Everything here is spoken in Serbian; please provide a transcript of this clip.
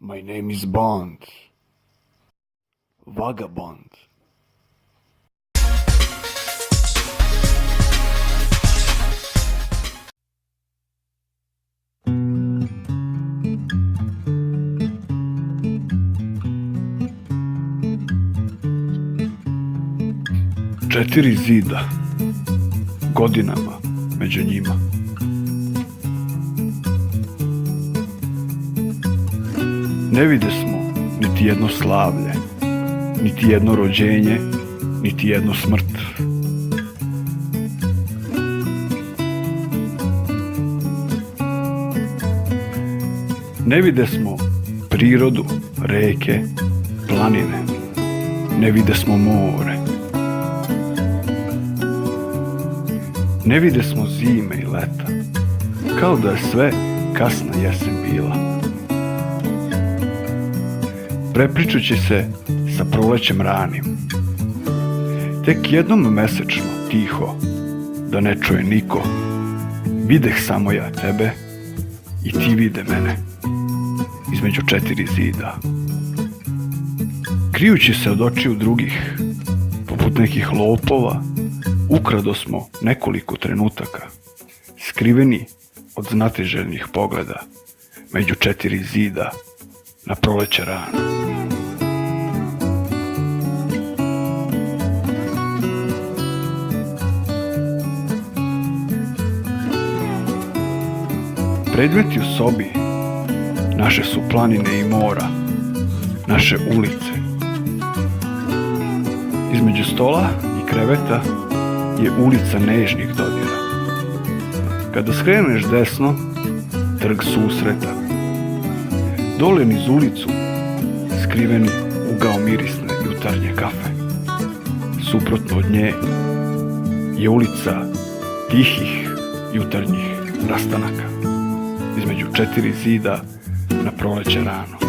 My name is Bond. Vagabond. Četiri zida, godinama među njima. Ne vide smo niti jedno slavlje, niti jedno rođenje, niti jednu smrt. Ne vide smo prirodu, reke, planine, ne vide smo more. Ne vide smo zime i leta, kao da je sve kasna jesen bila. Prepričući se sa prolećem ranim, tek jednom mesečno, tiho, da ne čuje niko, videh samo ja tebe i ti vide mene, između četiri zida. Krijući se od očiju drugih, poput nekih lopova, ukrado smo nekoliko trenutaka, skriveni od znatiželjnih pogleda, među četiri zida, na proleće rano. Predmeti u sobi naše su planine i mora, naše ulice. Između stola i kreveta je ulica nežnih dodira. Kada skreneš desno, trg susreta. Dole niz ulicu, skriveni ugao mirisne jutarnje kafe. Suprotno od nje je ulica tihih jutarnjih rastanaka, između četiri zida na proleće rano.